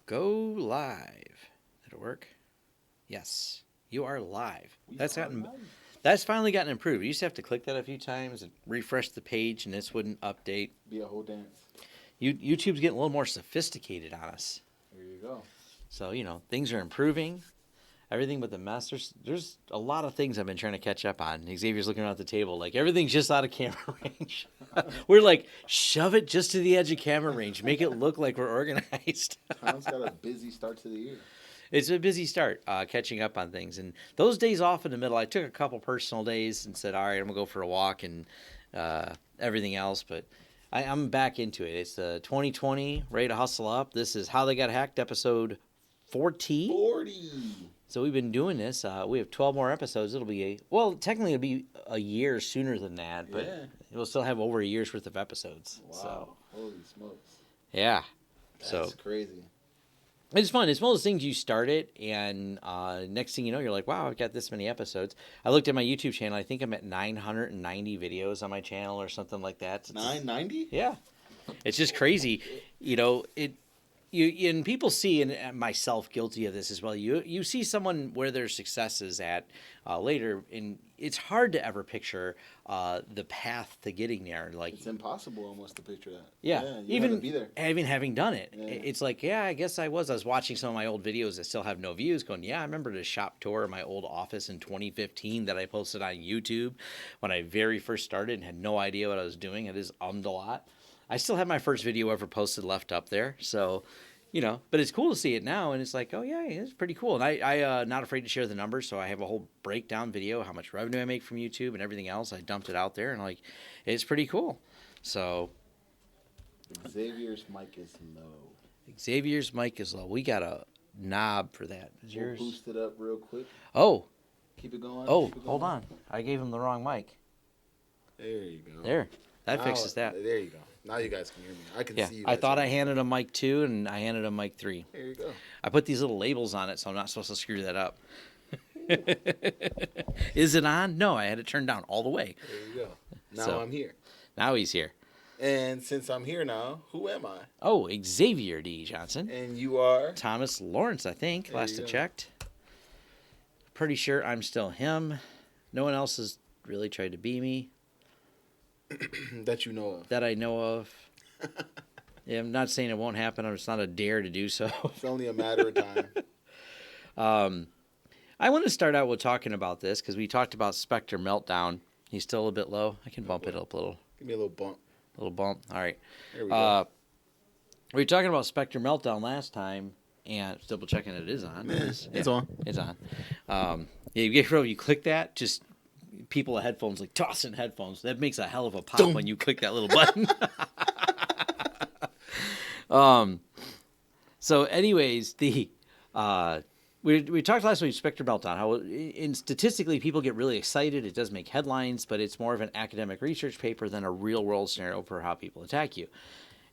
Go live. Did it work? Yes, you are live. That's finally gotten improved. You used to have to click that a few times and refresh the page, and this wouldn't update. Be a whole dance. YouTube's getting a little more sophisticated on us. There you go. So things are improving. Everything but the mess. There's a lot of things I've been trying to catch up on. Xavier's looking around at the table like everything's just out of camera range. We're like, shove it just to the edge of camera range. Make it look like we're organized. Tom's got a busy start to the year. It's a busy start catching up on things. And those days off in the middle, I took a couple personal days and said, all right, I'm going to go for a walk and everything else. But I'm back into it. It's 2020, ready to hustle up. This is How They Got Hacked, episode 40. 40. So we've been doing this. We have 12 more episodes. Technically it'll be a year sooner than that, but we'll still have over a year's worth of episodes. Wow. So, holy smokes. Yeah. That's crazy. It's fun. It's one of those things you start it, and next thing you know, you're like, wow, I've got this many episodes. I looked at my YouTube channel. I think I'm at 990 videos on my channel or something like that. 990? Yeah. It's just crazy. And people see, and myself guilty of this as well, you see someone where their success is at later, and it's hard to ever picture the path to getting there. Like, it's impossible almost to picture that. Yeah, you even have to be there. Even having done it, Yeah. it's like, yeah, I guess I was watching some of my old videos that still have no views going, yeah, I remember the shop tour of my old office in 2015 that I posted on YouTube when I very first started and had no idea what I was doing. It is a lot. I still have my first video ever posted left up there, so... but it's cool to see it now, and it's like, oh, yeah, it's pretty cool. And I not afraid to share the numbers, so I have a whole breakdown video, how much revenue I make from YouTube and everything else. I dumped it out there, and, it's pretty cool. So... Xavier's mic is low. Xavier's mic is low. We got a knob for that. Is We'll yours? boost it up real quick. Oh. Keep it going. Oh, Keep it going. hold on. I gave him the wrong mic. There you go. There. That fixes that. There you go. Now you guys can hear me. I can see you. I thought I handed him mic 2, and I handed him mic 3. There you go. I put these little labels on it, so I'm not supposed to screw that up. Is it on? No, I had it turned down all the way. There you go. Now I'm here. Now he's here. And since I'm here now, who am I? Oh, Xavier D. Johnson. And you are? Thomas Lawrence, I think, There last you I go. checked. Pretty sure I'm still him. No one else has really tried to be me. That you know of. That I know of. Yeah, I'm not saying it won't happen. It's not a dare to do so. It's only a matter of time. I want to start out with talking about this because we talked about Spectre Meltdown. He's still a bit low. I can bump it up a little. Give me a little bump. All right. There we go. We were talking about Spectre Meltdown last time, and double checking it is on. It's on. It's on. You click that, just people with headphones, like tossing headphones. That makes a hell of a pop Boom. when you click that little button. So anyways, we talked last week Spectre Meltdown, how statistically people get really excited. It does make headlines, but it's more of an academic research paper than a real world scenario for how people attack you.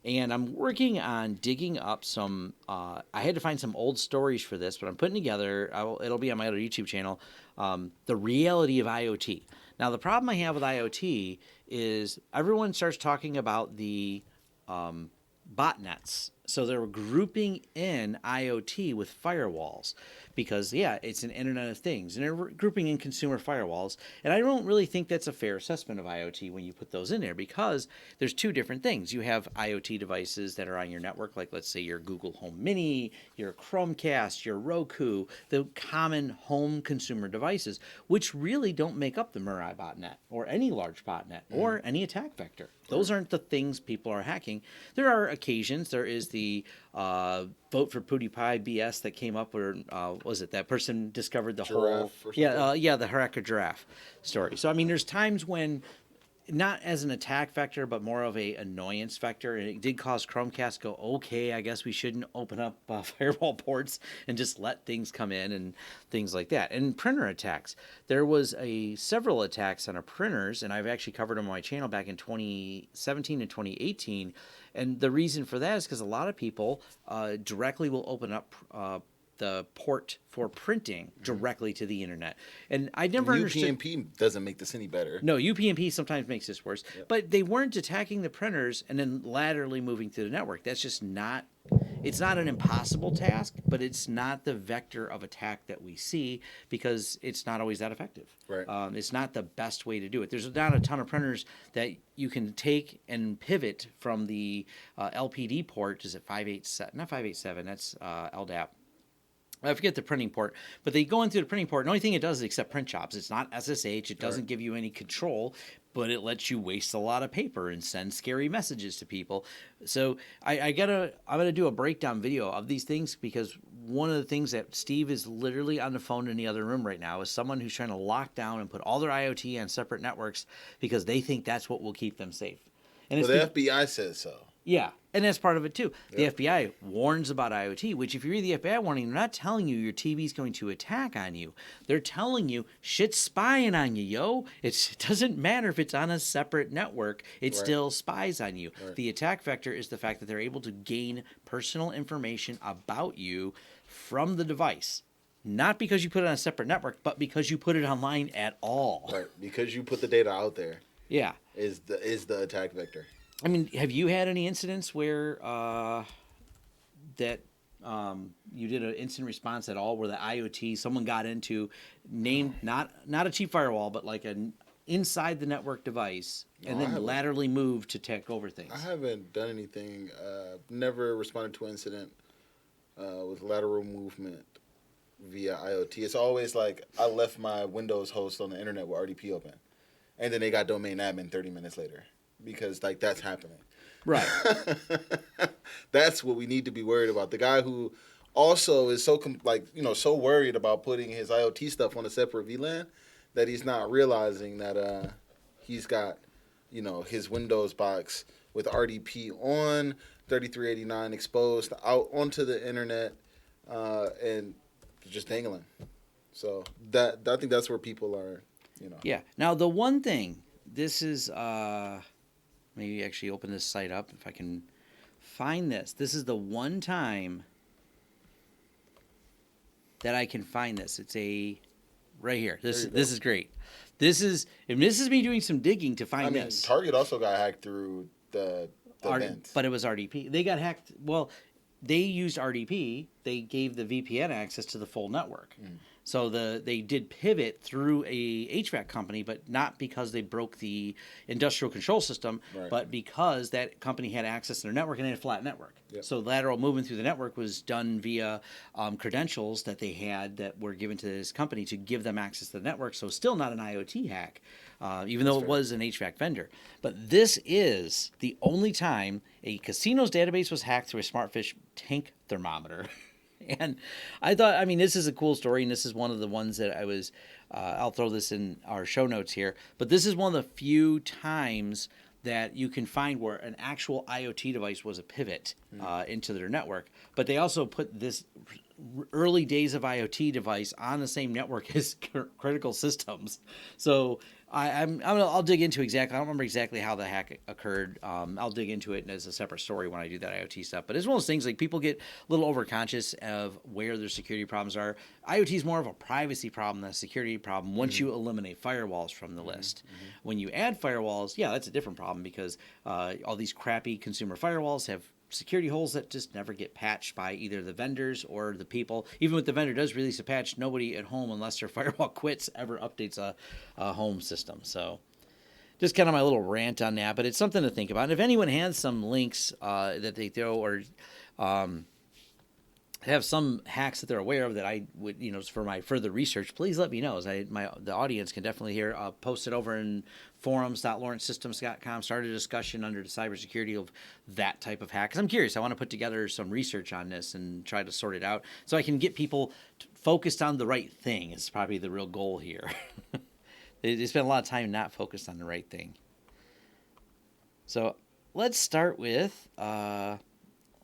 And I'm working on digging up some, I had to find some old stories for this, but I'm putting together, it'll be on my other YouTube channel, the reality of IoT. Now, the problem I have with IoT is everyone starts talking about the botnets. So they're grouping in IoT with firewalls because, it's an Internet of Things. And they're grouping in consumer firewalls. And I don't really think that's a fair assessment of IoT when you put those in there because there's two different things. You have IoT devices that are on your network, like let's say your Google Home Mini, your Chromecast, your Roku, the common home consumer devices, which really don't make up the Mirai botnet or any large botnet or any attack vector. Those aren't the things people are hacking. There are occasions. There is the vote for PewDiePie BS that came up where, was it that person discovered the Giraffe whole... or something? The Hacker Giraffe story. So, I mean, there's times when, not as an attack vector, but more of a annoyance vector. And it did cause Chromecast to go, okay, I guess we shouldn't open up firewall ports and just let things come in and things like that. And printer attacks. There was several attacks on our printers, and I've actually covered them on my channel back in 2017 and 2018. And the reason for that is because a lot of people directly will open up the port for printing directly to the internet. And I never understood... UPnP doesn't make this any better. No, UPnP sometimes makes this worse. Yep. But they weren't attacking the printers and then laterally moving to the network. That's just not... it's not an impossible task, but it's not the vector of attack that we see because it's not always that effective. Right. It's not the best way to do it. There's not a ton of printers that you can take and pivot from the LPD port. Is it 587? Not 587. That's LDAP. I forget the printing port, but they go into the printing port. And the only thing it does is accept print jobs. It's not SSH. It doesn't give you any control, but it lets you waste a lot of paper and send scary messages to people. So I'm gonna do a breakdown video of these things because one of the things that Steve is literally on the phone in the other room right now is someone who's trying to lock down and put all their IoT on separate networks because they think that's what will keep them safe. And Well, the FBI says so. Yeah, and that's part of it too. The FBI warns about IoT, which if you read the FBI warning, they're not telling you your TV's going to attack on you. They're telling you shit's spying on you, yo. It doesn't matter if it's on a separate network. It still spies on you. Right. The attack vector is the fact that they're able to gain personal information about you from the device. Not because you put it on a separate network, but because you put it online at all. Right, because you put the data out there. Yeah. Is the attack vector. I mean, have you had any incidents where that you did an instant response at all, where the IoT someone got into, named not a cheap firewall, but like an inside the network device, and then laterally moved to take over things? I haven't done anything. Never responded to an incident with lateral movement via IoT. It's always like I left my Windows host on the internet with RDP open, and then they got domain admin 30 minutes later. Because like that's happening, right? That's what we need to be worried about. The guy who also is so so worried about putting his IoT stuff on a separate VLAN that he's not realizing that he's got his Windows box with RDP on 3389 exposed out onto the internet and just dangling. So I think that's where people are. Yeah. Now the one thing, this is. Maybe actually open this site up if I can find this. This is the one time that I can find this. It's right here. This is great. This is me doing some digging to find this. Target also got hacked through the vent. But it was RDP. They got hacked. Well, they used RDP. They gave the VPN access to the full network. So they did pivot through a HVAC company, but not because they broke the industrial control system, but because that company had access to their network and they had a flat network. Yep. So lateral movement through the network was done via credentials that they had that were given to this company to give them access to the network. So still not an IoT hack, even though it was an HVAC vendor. But this is the only time a casino's database was hacked through a Smartfish tank thermometer. And I thought, this is a cool story, and this is one of the ones that I was, I'll throw this in our show notes here, but this is one of the few times that you can find where an actual IoT device was a pivot into their network. But they also put this early days of IoT device on the same network as critical systems. So I'll dig into exactly. I don't remember exactly how the hack occurred. I'll dig into it as a separate story when I do that IoT stuff. But it's one of those things like people get a little overconscious of where their security problems are. IoT is more of a privacy problem than a security problem once you eliminate firewalls from the list. When you add firewalls, that's a different problem because all these crappy consumer firewalls have security holes that just never get patched by either the vendors or the people. Even when the vendor does release a patch, nobody at home, unless their firewall quits, ever updates a home system. So just kind of my little rant on that, but it's something to think about. And if anyone has some links that they throw or have some hacks that they're aware of that I would, for my further research, please let me know. As the audience can definitely hear. Post it over in forums.lawrencesystems.com. Start a discussion under the cybersecurity of that type of hack. Because I'm curious. I want to put together some research on this and try to sort it out so I can get people focused on the right thing. Is probably the real goal here. They spend a lot of time not focused on the right thing. So let's start with.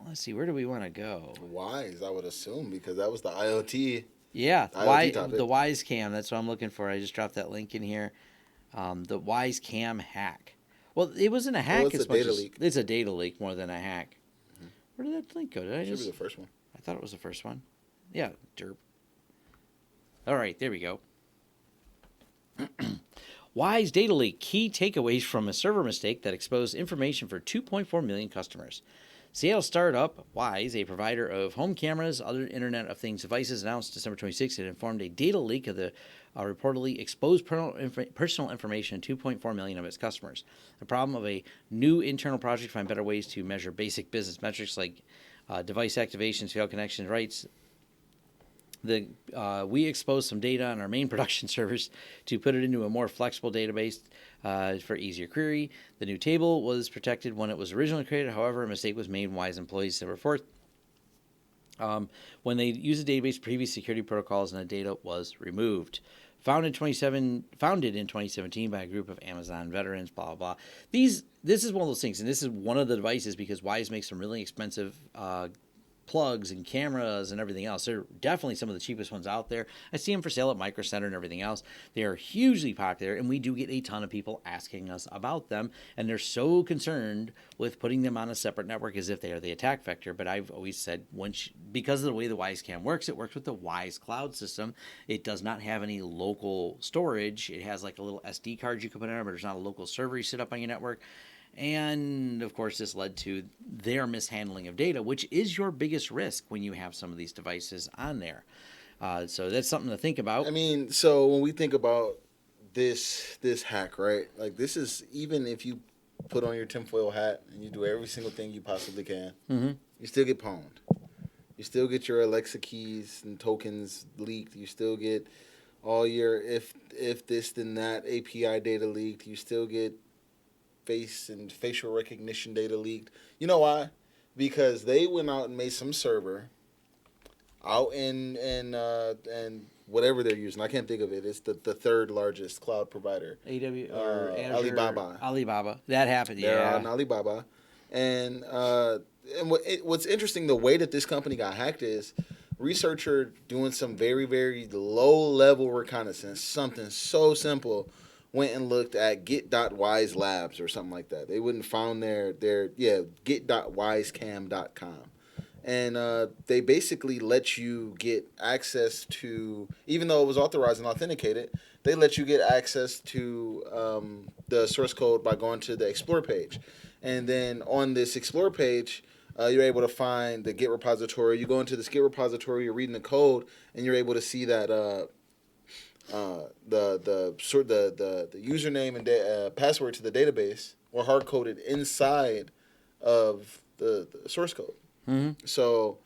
Let's see, where do we want to go? Wyze, I would assume, because that was the IoT. Yeah, IoT topic. The Wyze Cam. That's what I'm looking for. I just dropped that link in here. The Wyze Cam hack. Well, it wasn't a hack. It's a data leak. It's a data leak more than a hack. Where did that link go? Should be the first one. I thought it was the first one. Yeah, derp. All right, there we go. Wyze data leak. Key takeaways from a server mistake that exposed information for 2.4 million customers. Seattle startup Wyze, a provider of home cameras, other Internet of Things devices, announced December 26th it informed a data leak of the reportedly exposed personal information to 2.4 million of its customers. The problem of a new internal project to find better ways to measure basic business metrics like device activations, failed connections, rights. We exposed some data on our main production servers to put it into a more flexible database for easier query. The new table was protected when it was originally created. However, a mistake was made. Wyze employees to report when they used the database, previous security protocols and the data was removed. Founded in 2017 by a group of Amazon veterans, blah, blah, blah. This is one of those things, and this is one of the devices because Wyze makes some really expensive plugs and cameras and everything else. They're definitely some of the cheapest ones out there. I see them for sale at Micro Center and everything else. They are hugely popular, and we do get a ton of people asking us about them, and they're so concerned with putting them on a separate network as if they are the attack vector. But I've always said, because of the way the Wyze Cam works, it works with the Wyze cloud system. It does not have any local storage. It has like a little SD card you can put in there, but there's not a local server you set up on your network. And, of course, this led to their mishandling of data, which is your biggest risk when you have some of these devices on there. So that's something to think about. I mean, so when we think about this hack, right? Like, this is, even if you put on your tinfoil hat and you do every single thing you possibly can, you still get pwned. You still get your Alexa keys and tokens leaked. You still get all your if this then that API data leaked. You still get face and facial recognition data leaked. You know why? Because they went out and made some server out in whatever they're using. I can't think of it. It's the third largest cloud provider. AW or Azure, Alibaba. Alibaba. That happened. They're yeah. on Alibaba, and what's interesting, the way that this company got hacked is researcher doing some very, very low level reconnaissance, something so simple, went and looked at get.wyze labs or something like that. They wouldn't found their get.wyzecam.com. And they basically let you get access to, even though it was authorized and authenticated, they let you get access to the source code by going to the Explore page. And then on this Explore page, you're able to find the Git repository. You go into this Git repository, you're reading the code, and you're able to see that the username and password to the database were hard coded inside of the source code. So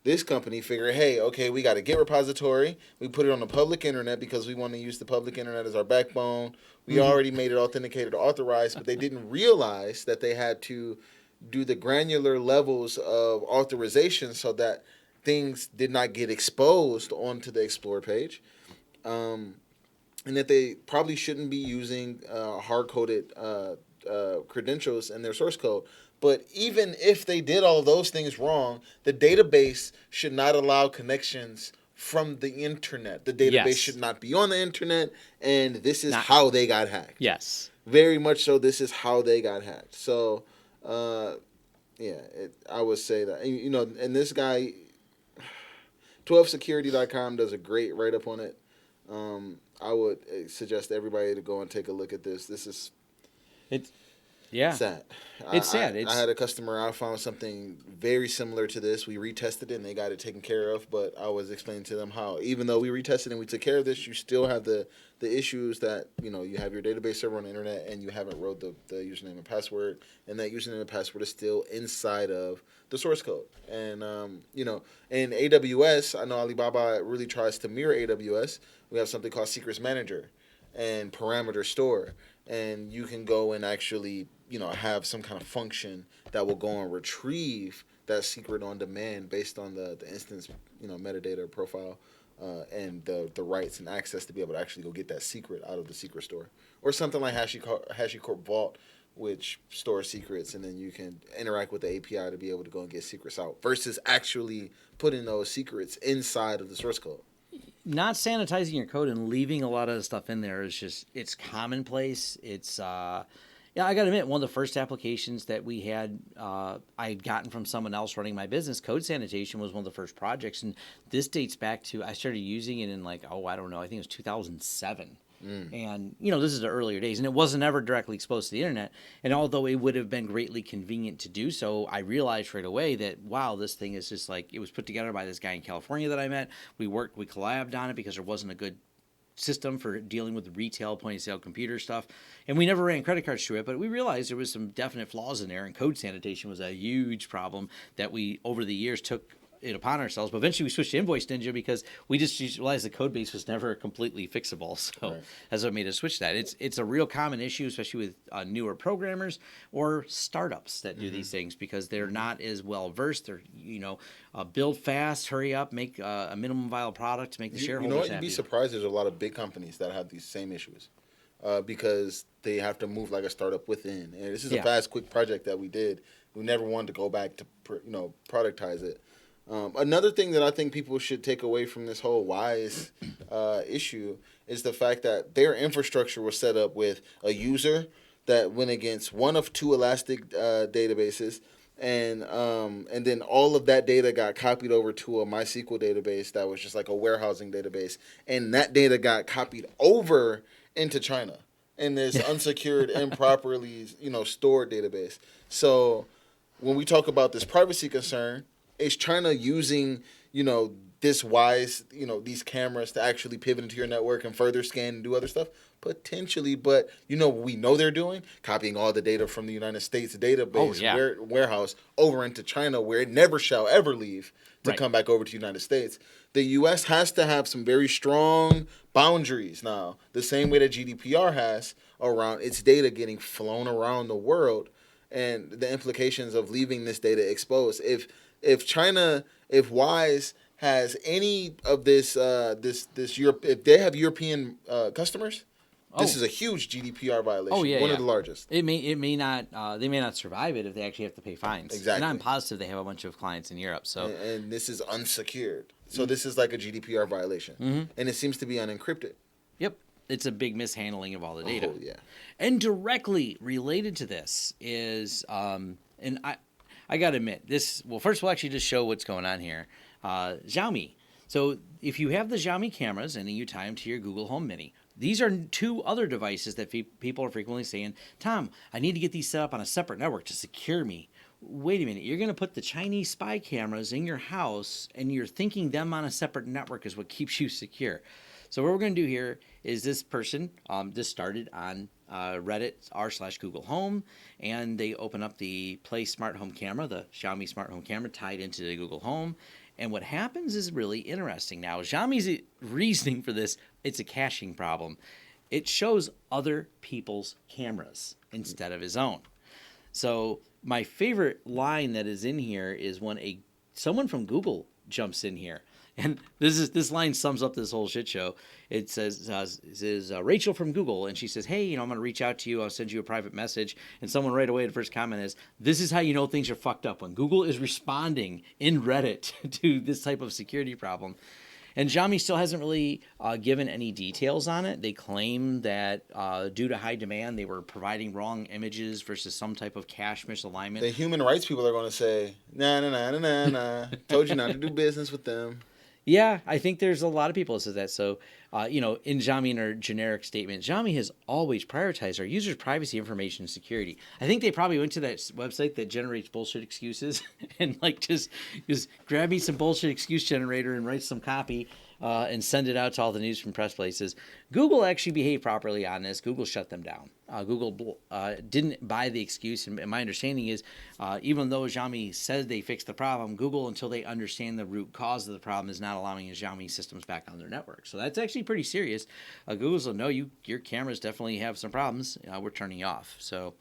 this company figured, hey, okay, we got a Git repository. We put it on the public internet because we want to use the public internet as our backbone. We already made it authenticated or authorized, but they didn't realize that they had to do the granular levels of authorization so that things did not get exposed onto the Explore page. And that they probably shouldn't be using hard-coded credentials in their source code. But even if they did all of those things wrong, the database should not allow connections from the internet. The database should not be on the internet, and this is how they got hacked. Yes. Very much so, this is how they got hacked. So, I would say that. And this guy, 12security.com does a great write-up on it. I would suggest everybody to go and take a look at this. This is sad. It's sad. I had a customer, I found something very similar to this. We retested it and they got it taken care of, but I was explaining to them how even though we retested and we took care of this, you still have the issues that, you have your database server on the internet and you haven't wrote the username and password, and that username and password is still inside of the source code. And, in AWS, I know Alibaba really tries to mirror AWS. We have something called Secrets Manager and Parameter Store. And you can go and actually, have some kind of function that will go and retrieve that secret on demand based on the instance, metadata profile and the rights and access to be able to actually go get that secret out of the secret store. Or something like HashiCorp Vault, which stores secrets, and then you can interact with the API to be able to go and get secrets out versus actually putting those secrets inside of the source code. Not sanitizing your code and leaving a lot of the stuff in there is just, it's commonplace. It's, I got to admit, one of the first applications that we had, I had gotten from someone else running my business, code sanitation was one of the first projects. And this dates back to, I started using it in I think it was 2007. And, this is the earlier days, and it wasn't ever directly exposed to the internet. And although it would have been greatly convenient to do so, I realized right away that, wow, this thing is just like, it was put together by this guy in California that I met. We collabed on it because there wasn't a good system for dealing with retail point-of-sale computer stuff. And we never ran credit cards through it, but we realized there was some definite flaws in there, and code sanitation was a huge problem that we, over the years, took it upon ourselves. But eventually we switched to Invoice Ninja because we just realized the code base was never completely fixable. So that's what made us switch that. It's a real common issue, especially with newer programmers or startups that do these things, because they're not as well versed. They're, build fast, hurry up, make a minimum viable product to make the shareholders You know what? happy. You'd be surprised. There's a lot of big companies that have these same issues because they have to move like a startup within. And this is a fast, quick project that we did. We never wanted to go back to productize it. Another thing that I think people should take away from this whole Wyze issue is the fact that their infrastructure was set up with a user that went against one of two Elastic databases, and then all of that data got copied over to a MySQL database that was just like a warehousing database, and that data got copied over into China in this unsecured, improperly stored database. So when we talk about this privacy concern, is China using, this Wyze, these cameras to actually pivot into your network and further scan and do other stuff? Potentially, but what we know they're doing? Copying all the data from the United States database warehouse over into China, where it never shall ever leave to come back over to the United States. The U.S. has to have some very strong boundaries now, the same way that GDPR has around its data getting flown around the world and the implications of leaving this data exposed. If Wyze has any of this Europe, if they have European customers, this is a huge GDPR violation. One of the largest. It may not. They may not survive it if they actually have to pay fines. Exactly. And I'm positive they have a bunch of clients in Europe. So and this is unsecured. So this is like a GDPR violation, and it seems to be unencrypted. Yep. It's a big mishandling of all the data. Oh, yeah. And directly related to this is, and I got to admit, first we'll actually just show what's going on here. Xiaomi. So if you have the Xiaomi cameras and you tie them to your Google Home Mini, these are two other devices that people are frequently saying, Tom, I need to get these set up on a separate network to secure me. Wait a minute, you're going to put the Chinese spy cameras in your house and you're thinking them on a separate network is what keeps you secure. So what we're going to do here is this person, this started on Reddit r/Google Home, and they open up the Play Smart Home Camera, the Xiaomi Smart Home Camera tied into the Google Home. And what happens is really interesting. Now, Xiaomi's reasoning for this, it's a caching problem. It shows other people's cameras instead of his own. So my favorite line that is in here is when someone from Google jumps in here. And this line sums up this whole shit show. It says, Rachel from Google, and she says, hey, I'm going to reach out to you. I'll send you a private message. And someone right away, the first comment is, this is how you know things are fucked up, when Google is responding in Reddit to this type of security problem. And Xiaomi still hasn't really given any details on it. They claim that due to high demand, they were providing wrong images versus some type of cache misalignment. The human rights people are going to say, nah. Told you not to do business with them. Yeah, I think there's a lot of people that says that. So, in Xiaomi, in their generic statement, Xiaomi has always prioritized our users' privacy, information, and security. I think they probably went to that website that generates bullshit excuses and just grab me some bullshit excuse generator and write some copy and send it out to all the news from press places. Google actually behaved properly on this. Google shut them down. Google didn't buy the excuse, and my understanding is even though Xiaomi said they fixed the problem, Google, until they understand the root cause of the problem, is not allowing Xiaomi systems back on their network. So that's actually pretty serious. Google's like, no, your cameras definitely have some problems. We're turning you off. So,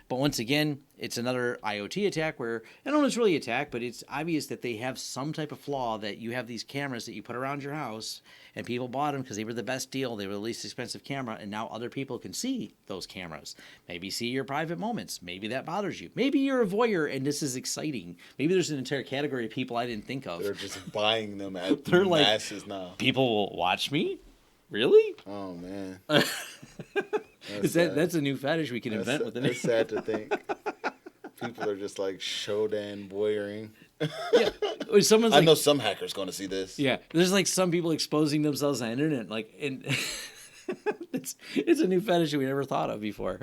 but once again, it's another IoT attack where, I don't know if it's really an attack, but it's obvious that they have some type of flaw, that you have these cameras that you put around your house and people bought them because they were the best deal. They were the least expensive camera, and now other people can see those cameras. Maybe see your private moments. Maybe that bothers you. Maybe you're a voyeur and this is exciting. Maybe there's an entire category of people I didn't think of. They're just buying them at They're masses like, now. People will watch me? Really? Oh, man. That's a new fetish we can invent within it. It's sad to think. People are just like Shodan voyeuring. Yeah. Or someone's I like, know some hacker's going to see this. Yeah. There's like some people exposing themselves on the internet. It's a new fetish we never thought of before,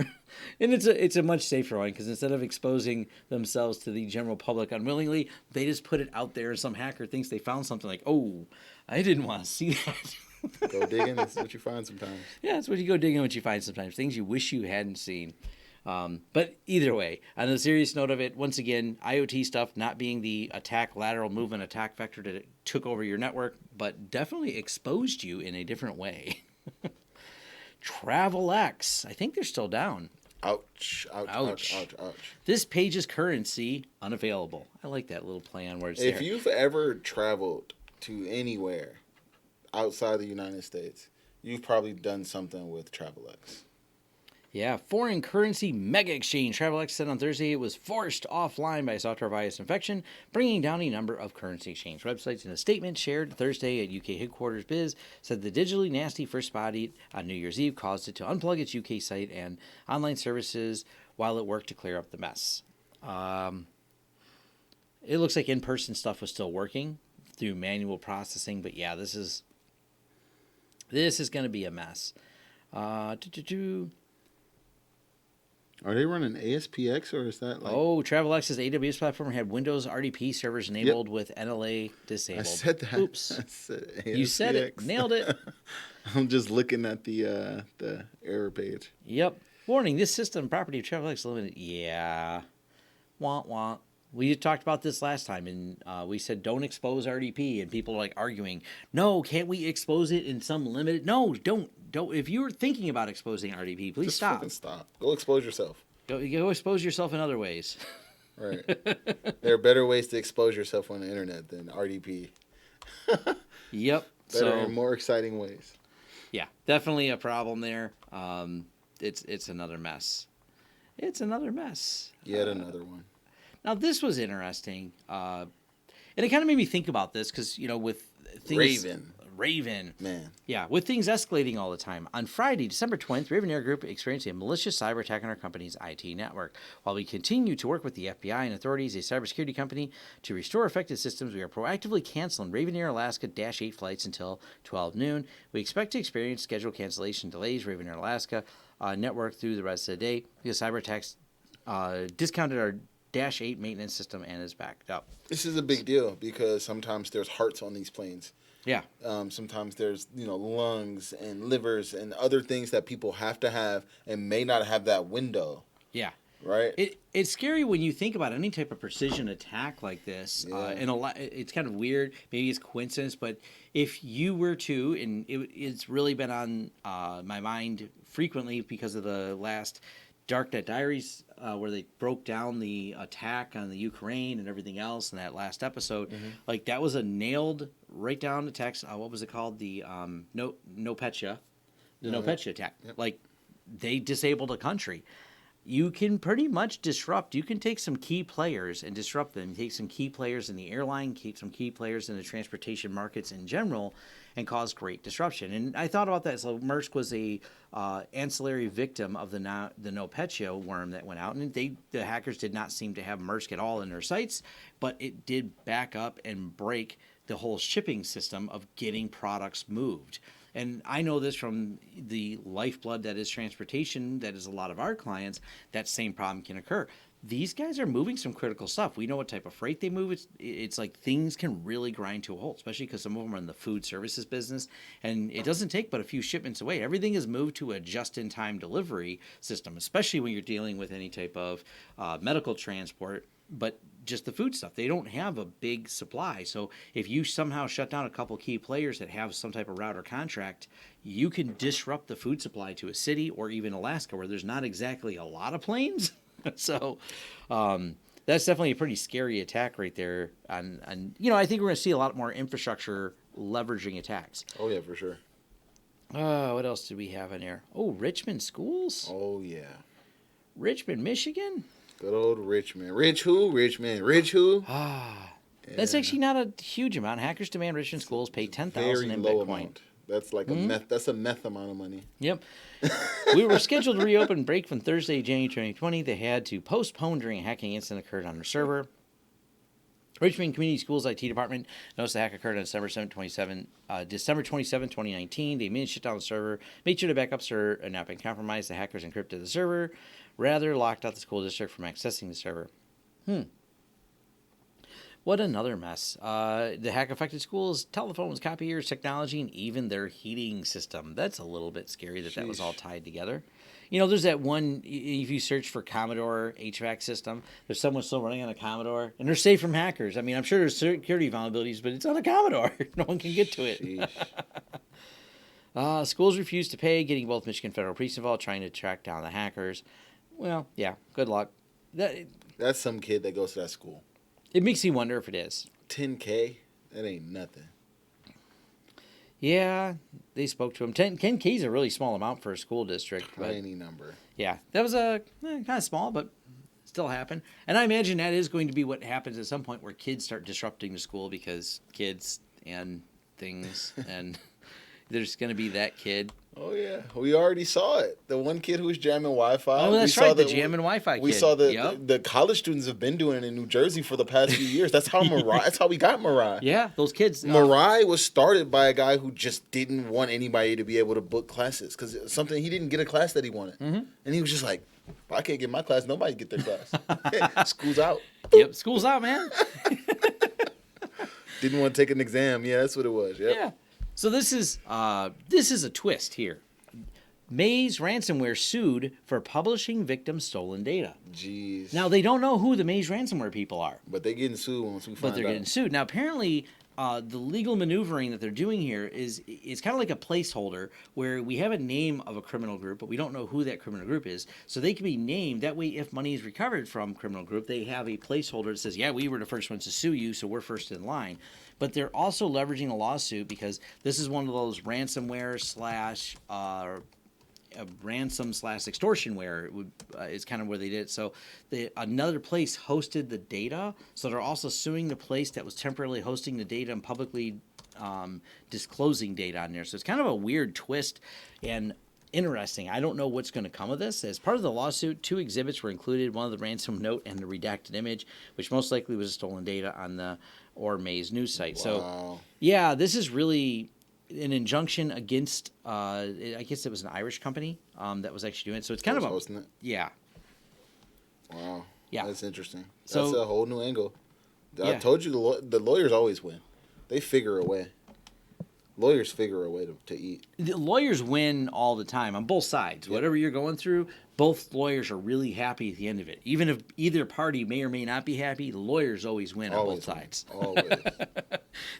and it's a much safer one because instead of exposing themselves to the general public unwillingly, they just put it out there. Some hacker thinks they found something like, oh, I didn't want to see that. Go digging. That's what you find sometimes. Yeah, that's what you go digging, what you find sometimes. Things you wish you hadn't seen. But either way, on the serious note of it, once again, IoT stuff not being the attack lateral movement attack vector that took over your network, but definitely exposed you in a different way. Travelex, I think they're still down. Ouch. This page's currency unavailable. I like that little play on words. If there. you've ever traveled to anywhere outside the United States, you've probably done something with Travelex. Yeah, foreign currency mega exchange. Travelex said on Thursday it was forced offline by a software virus infection, bringing down a number of currency exchange websites. In a statement shared Thursday at UK headquarters, Biz said the digitally nasty first spotty on New Year's Eve caused it to unplug its UK site and online services while it worked to clear up the mess. It looks like in-person stuff was still working through manual processing, but yeah, this is going to be a mess. Are they running ASPX or is that like... Oh, Travelex's AWS platform had Windows RDP servers enabled with NLA disabled. I said that. Oops. I said You said it. Nailed it. I'm just looking at the error page. Yep. Warning, this system property of Travelex limited. Yeah. Wah, wah. We talked about this last time, and we said don't expose RDP, and people are like arguing, no, can't we expose it in some limited... No, don't. If you're thinking about exposing RDP, please Just stop. fucking stop. Go expose yourself. Go expose yourself in other ways. Right. There are better ways to expose yourself on the internet than RDP. Yep. Better and more exciting ways. Yeah, definitely a problem there. It's another mess. It's another mess. Yet another one. Now, this was interesting. And it kind of made me think about this because, with things... Raven. Man. Yeah, with things escalating all the time. On Friday, December 20th, Raven Air Group experienced a malicious cyber attack on our company's IT network. While we continue to work with the FBI and authorities, a cybersecurity company, to restore affected systems, we are proactively canceling Raven Air Alaska -8 flights until 12 noon. We expect to experience scheduled cancellation delays, Raven Air Alaska network through the rest of the day. The cyber attacks discounted our -8 maintenance system and is backed up. This is a big deal because sometimes there's hearts on these planes. Yeah. Sometimes there's, lungs and livers and other things that people have to have and may not have that window. Yeah. Right? It's scary when you think about any type of precision attack like this. Yeah. And it's kind of weird. Maybe it's coincidence, but if you were to, and it's really been on my mind frequently because of the last Darknet Diaries, where they broke down the attack on the Ukraine and everything else in that last episode. Mm-hmm. Like, that was a nailed right down to text. What was it called? The NotPetya. The NotPetya attack. Yep. Like, they disabled a country. You can pretty much disrupt. You can take some key players and disrupt them. Take some key players in the airline, keep some key players in the transportation markets in general, and cause great disruption. And I thought about that. So Maersk was a ancillary victim of the NotPetya worm that went out, and the hackers did not seem to have Maersk at all in their sights, but it did back up and break the whole shipping system of getting products moved. And I know this from the lifeblood that is transportation, that is a lot of our clients, that same problem can occur. These guys are moving some critical stuff. We know what type of freight they move. It's like things can really grind to a halt, especially because some of them are in the food services business. And it doesn't take but a few shipments away. Everything is moved to a just-in-time delivery system, especially when you're dealing with any type of medical transport. But just the food stuff, they don't have a big supply. So if you somehow shut down a couple key players that have some type of route or contract, you can disrupt the food supply to a city or even Alaska where there's not exactly a lot of planes. So that's definitely a pretty scary attack right there. And I think we're going to see a lot more infrastructure leveraging attacks. Oh, yeah, for sure. What else did we have in there? Oh, Richmond schools? Oh, yeah. Richmond, Michigan? Good old Richmond. Rich who? Richmond. Rich who? That's actually not a huge amount. Hackers demand Richmond schools pay $10,000 in Bitcoin. Amount. That's like a meth. That's a meth amount of money. Yep. We were scheduled to reopen and break from Thursday, January 2020. They had to postpone during a hacking incident occurred on their server. Richmond Community Schools IT Department noticed the hack occurred on December 27, 2019. They immediately shut down the server, made sure the backups had not been compromised. The hackers encrypted the server, rather locked out the school district from accessing the server. What another mess. The hack affected schools, telephones, copiers, technology, and even their heating system. That's a little bit scary that was all tied together. You know, there's that one, if you search for Commodore HVAC system, there's someone still running on a Commodore, and they're safe from hackers. I mean, I'm sure there's security vulnerabilities, but it's on a Commodore. No one can get to it. Schools refused to pay, getting both Michigan Federal Police involved, trying to track down the hackers. Well, yeah, good luck. That's some kid that goes to that school. It makes you wonder if it is. $10K? That ain't nothing. Yeah, they spoke to him. 10K is a really small amount for a school district. Tiny number. Yeah, that was kind of small, but still happened. And I imagine that is going to be what happens at some point where kids start disrupting the school because kids and things, and there's going to be that kid. Oh, yeah. We already saw it. The one kid who was jamming Wi-Fi. Oh, that's right, the jamming Wi-Fi kid. We saw the college students have been doing it in New Jersey for the past few years. That's how that's how we got Mirai. Yeah, those kids. Mirai was started by a guy who just didn't want anybody to be able to book classes because he didn't get a class that he wanted. Mm-hmm. And he was just like, if I can't get my class, nobody get their class. School's out. Yep, school's out, man. Didn't want to take an exam. Yeah, that's what it was. Yep. Yeah. So this is a twist here. Maze Ransomware sued for publishing victim stolen data. Jeez. Now they don't know who the Maze Ransomware people are, but they're getting sued once we find out. But they're getting sued. Now apparently, the legal maneuvering that they're doing here is kind of like a placeholder where we have a name of a criminal group, but we don't know who that criminal group is. So they can be named. That way, if money is recovered from criminal group, they have a placeholder that says, yeah, we were the first ones to sue you, so we're first in line. But they're also leveraging a lawsuit because this is one of those ransomware slash ransom slash extortionware is kind of where they did it. So another place hosted the data, so they're also suing the place that was temporarily hosting the data and publicly disclosing data on there. So it's kind of a weird twist and interesting. I don't know what's going to come of this. As part of the lawsuit, 2 exhibits were included, one of the ransom note and the redacted image, which most likely was stolen data on the Maze news site. Wow. So, yeah, this is really an injunction against, I guess it was an Irish company that was actually doing it. So it's kind of hosting it? Yeah. Wow. Yeah. That's interesting. That's So, a whole new angle. Yeah. I told you the lawyers always win. They figure a way. Lawyers figure a way to eat. The lawyers win all the time on both sides. Yep. Whatever you're going through, both lawyers are really happy at the end of it. Even if either party may or may not be happy, the lawyers always win on both sides. Always.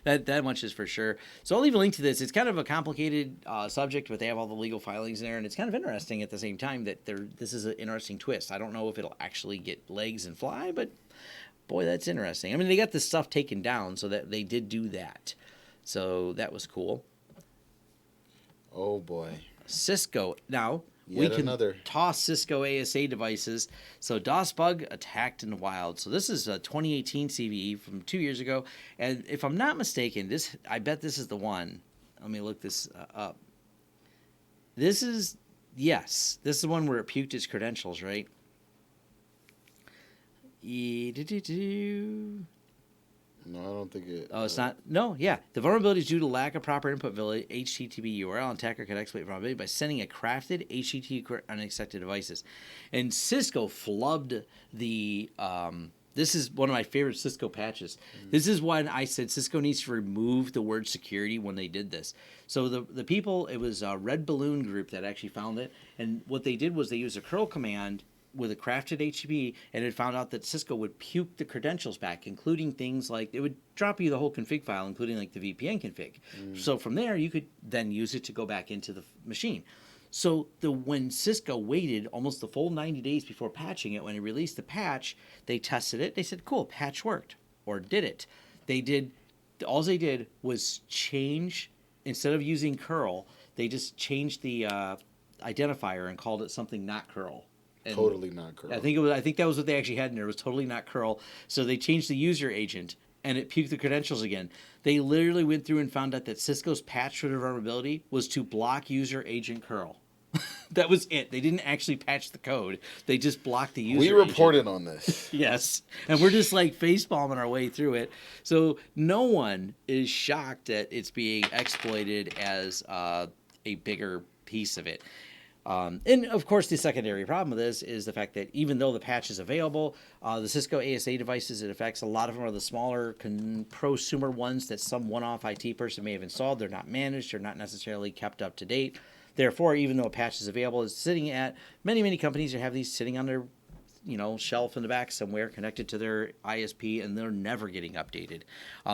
That much is for sure. So I'll leave a link to this. It's kind of a complicated subject, but they have all the legal filings in there, and it's kind of interesting at the same time that this is an interesting twist. I don't know if it'll actually get legs and fly, but boy, that's interesting. I mean, they got this stuff taken down, so that they did do that. So that was cool. Oh, boy. Cisco. Now, we can toss Cisco ASA devices. So DOS bug attacked in the wild. So this is a 2018 CVE from 2 years ago. And if I'm not mistaken, I bet this is the one. Let me look this up. This is the one where it puked its credentials, right? No, I don't think it... Oh, it's not? No, yeah. The vulnerability is due to lack of proper input via HTTP URL. An attacker could exploit vulnerability by sending a crafted HTTP on unexpected devices. And Cisco flubbed the... this is one of my favorite Cisco patches. This is when I said Cisco needs to remove the word security when they did this. So the people, it was a Red Balloon group that actually found it. And what they did was they used a curl command with a crafted HTTP, and it found out that Cisco would puke the credentials back, including things like, it would drop you the whole config file, including like the VPN config. So from there, you could then use it to go back into the machine. So when Cisco waited almost the full 90 days before patching it, when it released the patch, they tested it. They said, cool, patch worked. Or did it? All they did was change, instead of using curl, they just changed the identifier and called it something not curl. And totally not curl. I think that was what they actually had in there. It was totally not curl. So they changed the user agent, and it puked the credentials again. They literally went through and found out that Cisco's patch for the vulnerability was to block user agent curl. That was it. They didn't actually patch the code. They just blocked the user. We agent. reported on this. Yes. And we're just like facepalming our way through it. So no one is shocked that it's being exploited as a bigger piece of it. And of course, the secondary problem of this is the fact that even though the patch is available, the Cisco ASA devices it affects, a lot of them are the smaller prosumer ones that some one-off IT person may have installed. They're not managed. They're not necessarily kept up to date. Therefore, even though a patch is available, it's sitting at many companies have these sitting on their shelf in the back somewhere connected to their ISP, and they're never getting updated.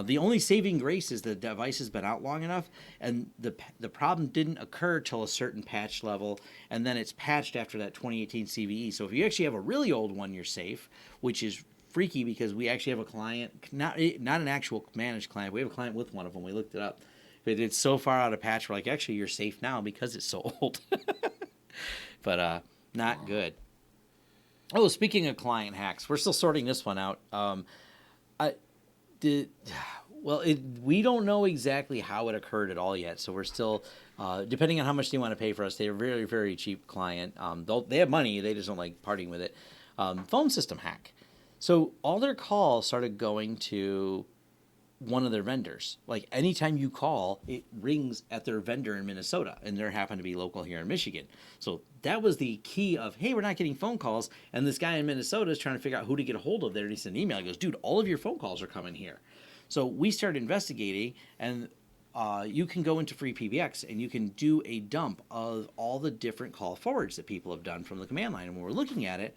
The only saving grace is the device has been out long enough, and the problem didn't occur till a certain patch level, and then it's patched after that 2018 CVE. So if you actually have a really old one, you're safe, which is freaky because we actually have a client, not an actual managed client. We have a client with one of them. We looked it up. But it's so far out of patch, we're like, actually, you're safe now because it's so old. But not good. Oh, speaking of client hacks, we're still sorting this one out. We don't know exactly how it occurred at all yet. So we're still, depending on how much they want to pay for us, they're a very, very cheap client. They have money. They just don't like parting with it. Phone system hack. So all their calls started going to one of their vendors. Like anytime you call, it rings at their vendor in Minnesota, and they happen to be local here in Michigan. So that was the key of, hey, we're not getting phone calls, and this guy in Minnesota is trying to figure out who to get a hold of there, and he sent an email. He goes, dude, all of your phone calls are coming here. So we started investigating, and you can go into free PBX, and you can do a dump of all the different call forwards that people have done from the command line. And when we're looking at it,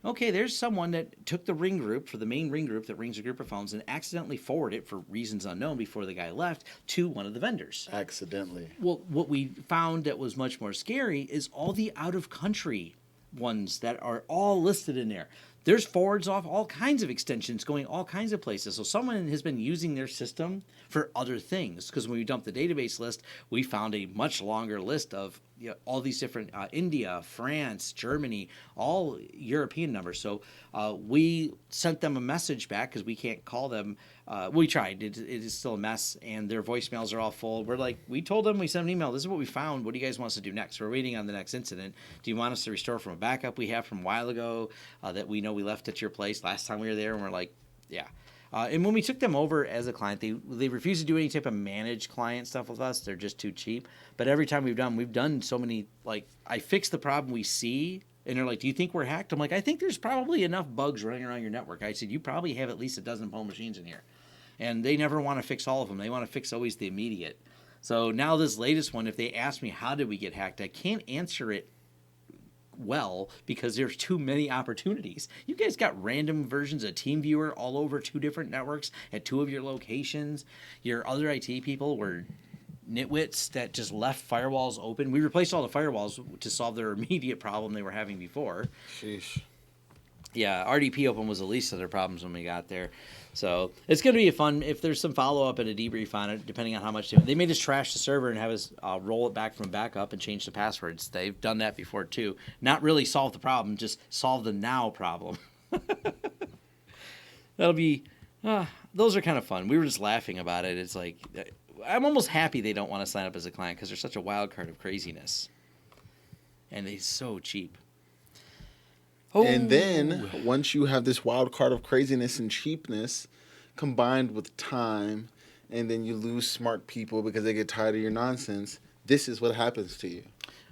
okay, there's someone that took the ring group for the main ring group that rings a group of phones and accidentally forwarded it for reasons unknown before the guy left to one of the vendors. Accidentally. Well, what we found that was much more scary is all the out-of-country ones that are all listed in there. There's forwards off all kinds of extensions going all kinds of places. So someone has been using their system for other things, because when we dumped the database list, we found a much longer list of all these different India, France, Germany, all European numbers. So we sent them a message back because we can't call them. We tried. It is still a mess, and their voicemails are all full. We're like, we told them, we sent an email. This is what we found. What do you guys want us to do next? We're waiting on the next incident. Do you want us to restore from a backup we have from a while ago that we know we left at your place last time we were there? And we're like, yeah. And when we took them over as a client, they refused to do any type of managed client stuff with us. They're just too cheap. But every time we've done so many, like, I fix the problem we see, and they're like, do you think we're hacked? I'm like, I think there's probably enough bugs running around your network. I said, you probably have at least a dozen phone machines in here. And they never want to fix all of them. They want to fix always the immediate. So now this latest one, if they ask me how did we get hacked, I can't answer it well because there's too many opportunities. You guys got random versions of TeamViewer all over 2 different networks at 2 of your locations. Your other IT people were nitwits that just left firewalls open. We replaced all the firewalls to solve their immediate problem they were having before. Sheesh. Yeah, RDP open was the least of their problems when we got there. So it's going to be fun if there's some follow-up and a debrief on it, depending on how much they may just trash the server and have us roll it back from backup and change the passwords. They've done that before too. Not really solve the problem, just solve the now problem. That'll be, those are kind of fun. We were just laughing about it. It's like, I'm almost happy they don't want to sign up as a client because they're such a wild card of craziness. And they're so cheap. And then once you have this wild card of craziness and cheapness combined with time, and then you lose smart people because they get tired of your nonsense, this is what happens to you.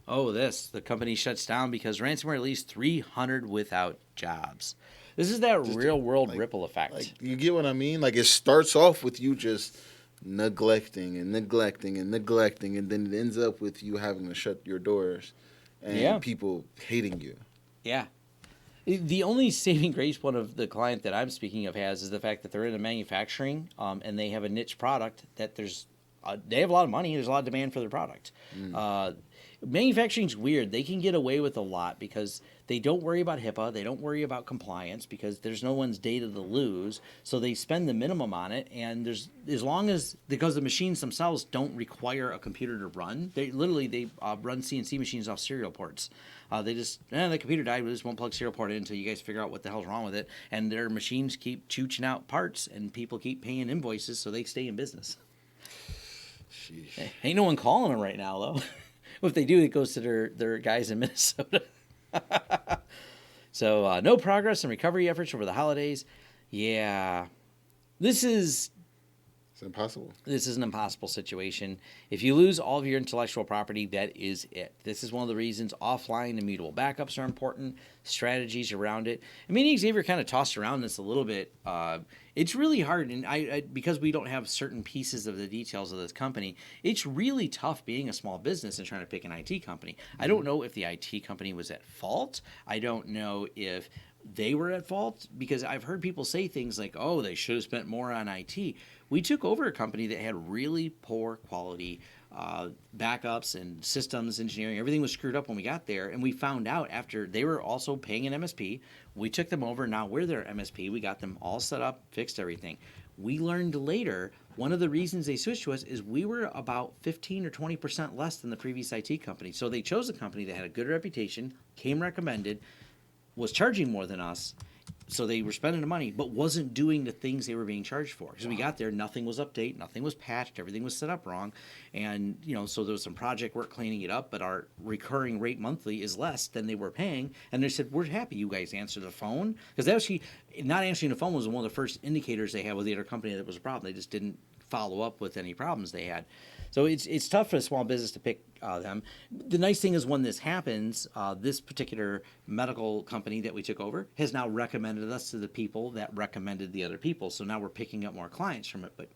The company shuts down because ransomware leaves 300 without jobs. This is that real world ripple effect. Like, you get what I mean? Like, it starts off with you just neglecting, and then it ends up with you having to shut your doors and people hating you. Yeah. The only saving grace one of the client that I'm speaking of has is the fact that they're in the manufacturing and they have a niche product that they have a lot of money. There's a lot of demand for their product. Manufacturing's weird. They can get away with a lot because they don't worry about HIPAA. They don't worry about compliance because there's no one's data to lose. So they spend the minimum on it. And because the machines themselves don't require a computer to run, they run CNC machines off serial ports. The computer died. We just won't plug serial port in until you guys figure out what the hell's wrong with it. And their machines keep chooching out parts and people keep paying invoices so they stay in business. Sheesh. Ain't no one calling them right now, though. If they do, it goes to their guys in Minnesota. So no progress in recovery efforts over the holidays. Yeah, this is impossible. This is an impossible situation. If you lose all of your intellectual property, that is it. This is one of the reasons offline immutable backups are important, strategies around it. I mean, Xavier kind of tossed around this a little bit. It's really hard, and I because we don't have certain pieces of the details of this company, it's really tough being a small business and trying to pick an IT company. I don't know if the IT company was at fault. I don't know if they were at fault, because I've heard people say things like, oh, they should have spent more on IT. We took over a company that had really poor quality backups and systems engineering. Everything was screwed up when we got there, and we found out after they were also paying an MSP. We took them over. Now we're their MSP. We got them all set up, fixed everything. We learned later one of the reasons they switched to us is we were about 15 or 20% less than the previous IT company. So they chose a company that had a good reputation, came recommended, was charging more than us, so they were spending the money, but wasn't doing the things they were being charged for. Because we got there, nothing was updated, nothing was patched, everything was set up wrong, and so there was some project work cleaning it up. But our recurring rate monthly is less than they were paying, and they said, "We're happy you guys answer the phone," because actually not answering the phone was one of the first indicators they had with the other company that was a problem. They just didn't follow up with any problems they had. So it's tough for a small business to pick them. The nice thing is when this happens, this particular medical company that we took over has now recommended us to the people that recommended the other people. So now we're picking up more clients from it. But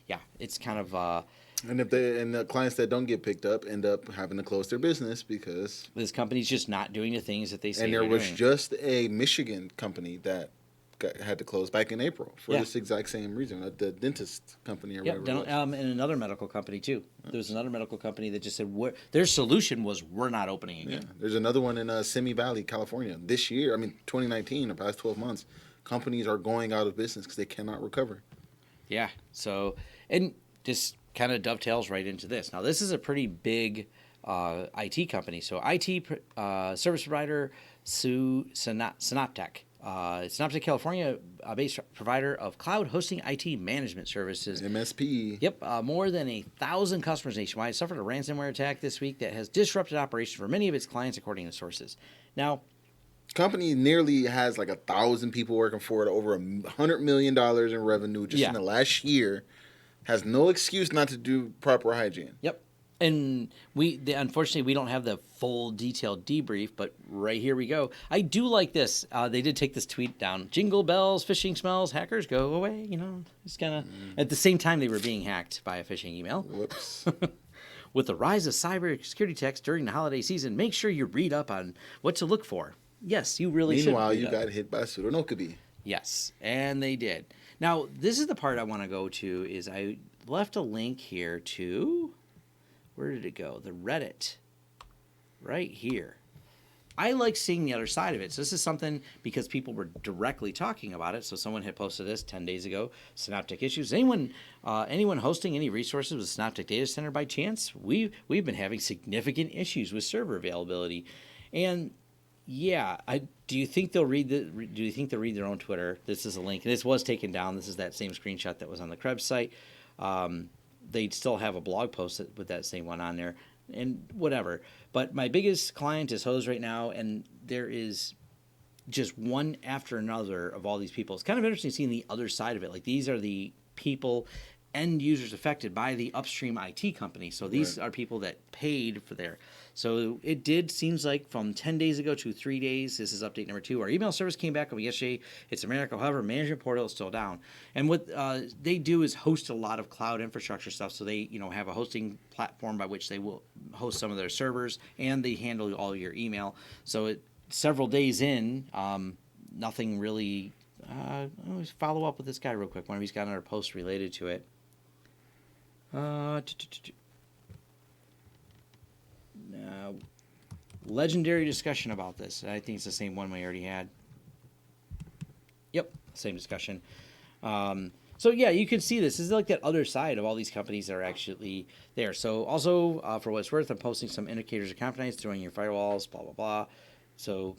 yeah, it's kind of... and the clients that don't get picked up end up having to close their business because this company's just not doing the things that they say. And there was doing. Just a Michigan company that had to close back in April for this exact same reason. The dentist company or whatever. And another medical company too. There was another medical company that just said their solution was, we're not opening again. Yeah. There's another one in Simi Valley, California. This year, 2019, the past 12 months, companies are going out of business because they cannot recover. Yeah. So, and this kind of dovetails right into this. Now, this is a pretty big IT company. So, IT service provider Synoptek. Synoptek, California, based provider of cloud hosting IT management services. MSP. Yep. More than 1,000 customers nationwide suffered a ransomware attack this week that has disrupted operations for many of its clients, according to sources. Now, company nearly has like 1,000 people working for it, over $100 million in revenue just in the last year. Has no excuse not to do proper hygiene. Yep. And unfortunately, we don't have the full detailed debrief, but right here we go. I do like this. They did take this tweet down. Jingle bells, phishing smells, hackers go away. It's kind of at the same time they were being hacked by a phishing email. Whoops. With the rise of cybersecurity attacks during the holiday season, make sure you read up on what to look for. Yes, you really should. Meanwhile, you got hit by pseudonocoby. Yes, and they did. Now, this is the part I want to go to. Is I left a link here to... Where did it go? The Reddit. Right here. I like seeing the other side of it. So this is something because people were directly talking about it. So someone had posted this 10 days ago. Synoptek issues. Anyone hosting any resources with Synoptek Data Center by chance? We've been having significant issues with server availability. And yeah, do you think they'll read their own Twitter? This is a link. This was taken down. This is that same screenshot that was on the Krebs site. They'd still have a blog post with that same one on there, and whatever. But my biggest client is Hose right now, and there is just one after another of all these people. It's kind of interesting seeing the other side of it. Like, these are the people, end users affected by the upstream IT company. So these are people that paid for their... So it seems like from 10 days ago to 3 days, this is update number 2. Our email service came back up yesterday. It's America. However, management portal is still down. And what they do is host a lot of cloud infrastructure stuff. So they have a hosting platform by which they will host some of their servers, and they handle all your email. So several days in, nothing really... I'll follow up with this guy real quick. One of he's got another post related to it. Legendary discussion about this. I think it's the same one we already had. Yep, same discussion. So yeah, you can see this is like that other side of all these companies that are actually there. So also, for what it's worth, I'm posting some indicators of compromise, throwing your firewalls, blah, blah, blah. So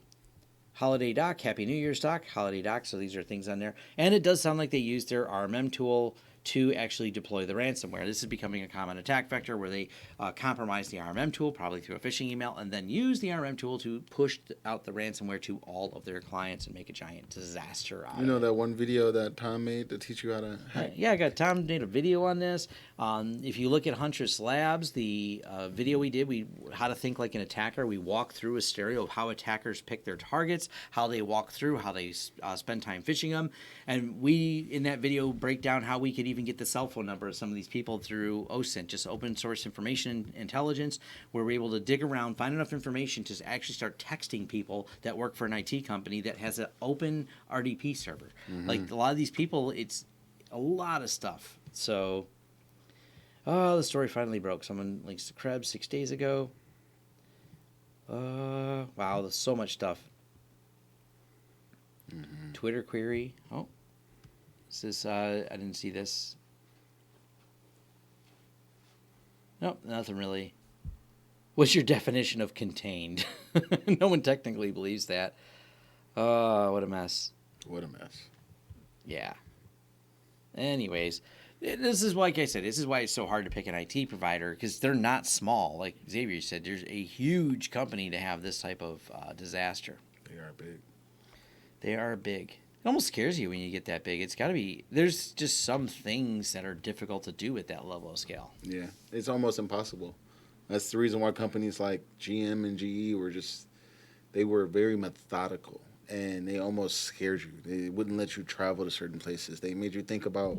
Holiday Doc, Happy New Year's Doc, Holiday Doc. So these are things on there. And it does sound like they used their RMM tool to actually deploy the ransomware. This is becoming a common attack vector where they compromise the RMM tool, probably through a phishing email, and then use the RMM tool to push out the ransomware to all of their clients and make a giant disaster out You know that one video that Tom made to teach you how to hack? Yeah, I got Tom made a video on this. If you look at Huntress Labs, the video we did, how to think like an attacker. We walk through a stereo of how attackers pick their targets, how they walk through, how they spend time phishing them, and we in that video break down how we could even get the cell phone number of some of these people through OSINT, just open source information intelligence, where we're able to dig around, find enough information to actually start texting people that work for an IT company that has an open RDP server. Like a lot of these people, it's a lot of stuff. So, the story finally broke. Someone links to Krebs 6 days ago. Wow, there's so much stuff. Twitter query. Oh, this is, I didn't see this. Nope, nothing really. What's your definition of contained? No one technically believes that. What a mess. What a mess. Yeah. Anyways, this is, like I said, this is why it's so hard to pick an IT provider, because they're not small. Like Xavier said, there's a huge company to have this type of disaster. They are big. They are big. It almost scares you when you get that big. It's got to be, there's just some things that are difficult to do at that level of scale. Yeah, it's almost impossible. That's the reason why companies like GM and GE they were very methodical, and they almost scared you. They wouldn't let you travel to certain places. They made you think about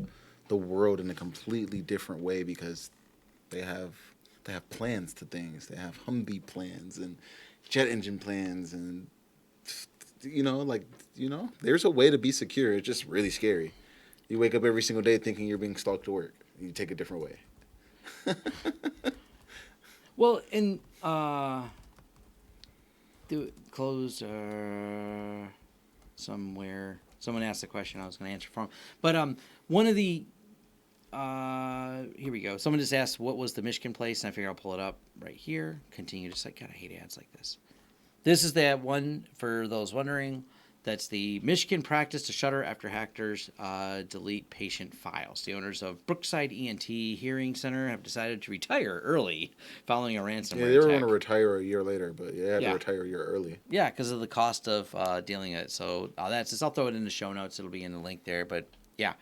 the world in a completely different way, because they have plans to things. They have Humvee plans and jet engine plans, and there's a way to be secure. It's just really scary. You wake up every single day thinking you're being stalked to work. You take a different way. Well, and somewhere. Someone asked a question I was going to answer for them. But one of the here we go. Someone just asked what was the Michigan place, and I figure I'll pull it up right here. Continue to God, I hate ads like this. This is that one for those wondering. That's the Michigan practice to shutter after hackers delete patient files. The owners of Brookside ENT Hearing Center have decided to retire early following a ransomware Yeah, they were attack. going to retire a year later, but they had to retire a year early. Yeah, because of the cost of dealing with it. So that's just, I'll throw it in the show notes. It'll be in the link there. But yeah,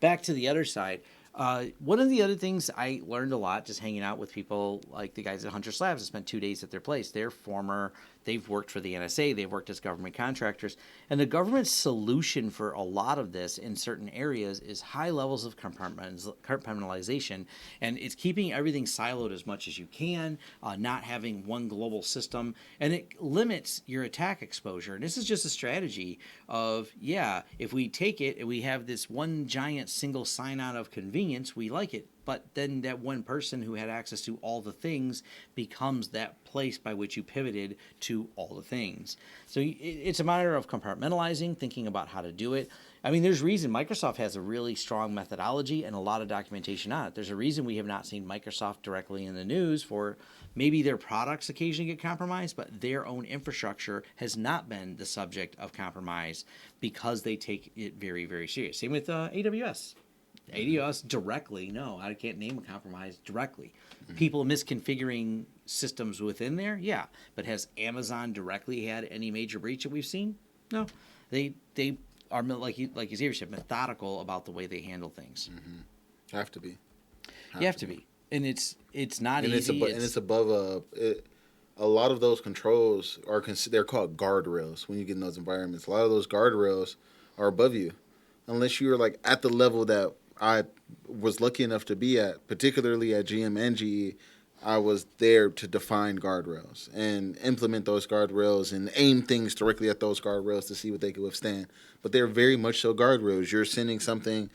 back to the other side. One of the other things I learned a lot just hanging out with people like the guys at Huntress Labs. I spent 2 days at their place. They've worked for the NSA. They've worked as government contractors. And the government's solution for a lot of this in certain areas is high levels of compartmentalization. And it's keeping everything siloed as much as you can, not having one global system. And it limits your attack exposure. And this is just a strategy of, if we take it and we have this one giant single sign-on of convenience, we like it. But then that one person who had access to all the things becomes that place by which you pivoted to all the things. So it's a matter of compartmentalizing, thinking about how to do it. I mean, there's reason Microsoft has a really strong methodology and a lot of documentation on it. There's a reason we have not seen Microsoft directly in the news for maybe their products occasionally get compromised, but their own infrastructure has not been the subject of compromise because they take it very, very serious. Same with AWS. AWS directly, no, I can't name a compromise directly. People misconfiguring systems within there, yeah. But has Amazon directly had any major breach that we've seen? No. They are, like Xavier said, methodical about the way they handle things. Mm-hmm. Have to be. You have to be. And it's not easy. It's above a lot of those controls they're called guardrails when you get in those environments. A lot of those guardrails are above you. Unless you're like at the level that I was lucky enough to be at, particularly at GM and GE, I was there to define guardrails and implement those guardrails and aim things directly at those guardrails to see what they could withstand. But they're very much so guardrails. You're sending something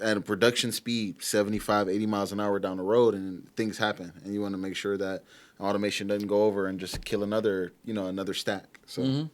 at a production speed, 75, 80 miles an hour down the road, and things happen. And you want to make sure that automation doesn't go over and just kill another stack. So. Mm-hmm.